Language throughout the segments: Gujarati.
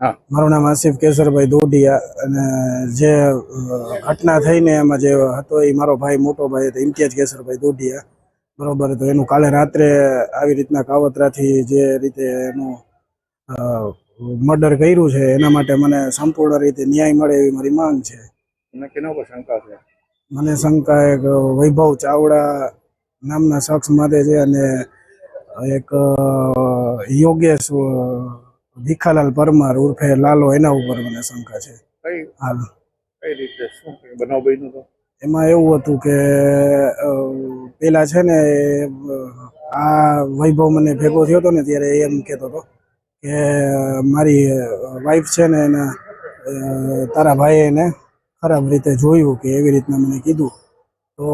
હા, મારું નામ આસિફ કેસરભાઈ દોડિયા અને જે ઘટના થઈને એમાં જે હતો એ મારો ભાઈ મોટો ભાઈ હતો ઇમ્તિયાઝ કેસરભાઈ દોડિયા, બરોબર. તો એનું કાલે રાત્રે આવી રીતના કાવતરાથી જે રીતે એનું મર્ડર કર્યું છે એના માટે મને સંપૂર્ણ રીતે ન્યાય મળે એવી મારી માંગ છે. તમને કેના પર શંકા છે? મને શંકા એક વૈભવ ચાવડા નામના શખ્સ માટે છે અને એક યોગેશ ભીખાલાલ પરમાર ઉર્ફે લાલો એના ઉપર મને શંકા છે. હાલ કઈ રીતે શું બનાવ બન્યો હતો? એમાં એવું હતું કે પેલા છે ને આ વૈભવ મને ભેગો થયો હતો ને ત્યારે એમ કહેતો હતો કે મારી વાઈફ છે ને એના તારા ભાઈએ એને ખરાબ રીતે જોયું કે એવી રીતના મને કીધું. તો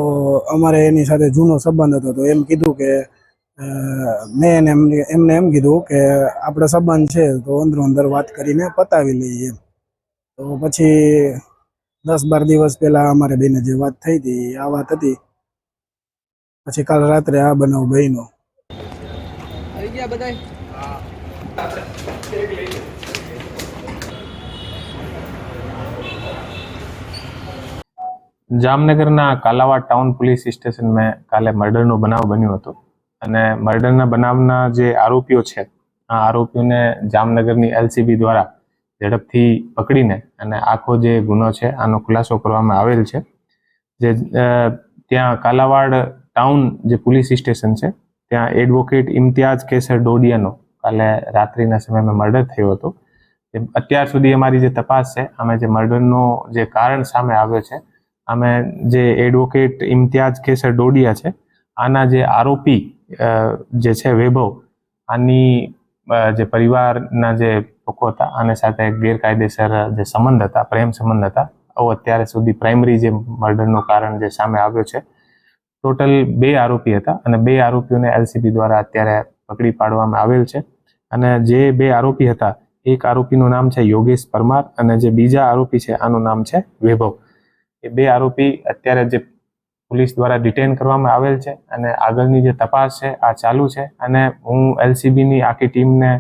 અમારે એની સાથે જૂનો સંબંધ હતો. તો એમ કીધું કે મેં એમને એમ કીધું કે આપણે સંબંધ છે તો અંદરો અંદર વાત કરીને પતાવી લઈએ એમ. તો પછી 10-12 દિવસ પહેલા અમારે બેને જે વાત થઈ હતી આ વાત હતી. પછી કાલ રાત્રે આ બનાવ બન્યો. આવી ગયા બધાય? જામનગરના કાલાવાડ ટાઉન પોલીસ સ્ટેશન में કાલે મર્ડરનો બનાવ બન્યો હતો અને મર્ડરના બનાવના જે આરોપીઓ છે આ આરોપીઓને જામનગરની એલસીબી દ્વારા ઝડપથી પકડીને અને આખો જે ગુનો છે આનો ખુલાસો કરવામાં આવેલ છે. જે ત્યાં કાલાવાડ ટાઉન જે પોલીસ સ્ટેશન છે ત્યાં એડવોકેટ ઇમ્તિયાઝ કેસર ડોડિયાનો કાલે રાત્રિના સમયમાં મર્ડર થયો હતો. અત્યાર સુધી અમારી જે તપાસ છે અમે જે મર્ડરનો જે કારણ સામે આવ્યો છે અમે જે એડવોકેટ ઇમ્તિયાઝ કેસર ડોડિયા છે આના જે આરોપી જે છે વૈભવ આની જે પરિવારના જે લોકો હતા આની સાથે ગેરકાયદેસર જે સંબંધ હતા, પ્રેમ સંબંધ હતા. આવો અત્યારે સુધી પ્રાઇમરી જે મર્ડરનું કારણ જે સામે આવ્યો છે. ટોટલ 2 આરોપી હતા અને 2 આરોપીઓને એલસીબી દ્વારા અત્યારે પકડી પાડવામાં આવેલ છે. અને જે 2 આરોપી હતા એક આરોપીનું નામ છે યોગેશ પરમાર અને જે બીજા આરોપી છે આનું નામ છે વૈભવ. એ 2 આરોપી અત્યારે જે પોલીસ દ્વારા ડિટેન કરવામાં આવેલ છે અને આગળની જે તપાસ છે આ ચાલુ છે. અને હું એલસીબીની આખી ટીમને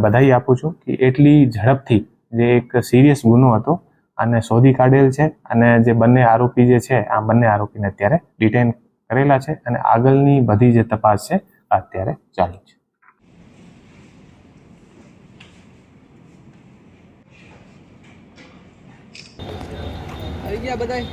બધાઈ આપું છું કે એટલી ઝડપથી જે એક સિરિયસ ગુનો હતો આને શોધી કાઢેલ છે અને જે બંને આરોપી જે છે આ બંને આરોપીને અત્યારે ડિટેન કરેલા છે અને આગળની બધી જે તપાસ છે અત્યારે ચાલુ છે. આવી ગયા બધાય?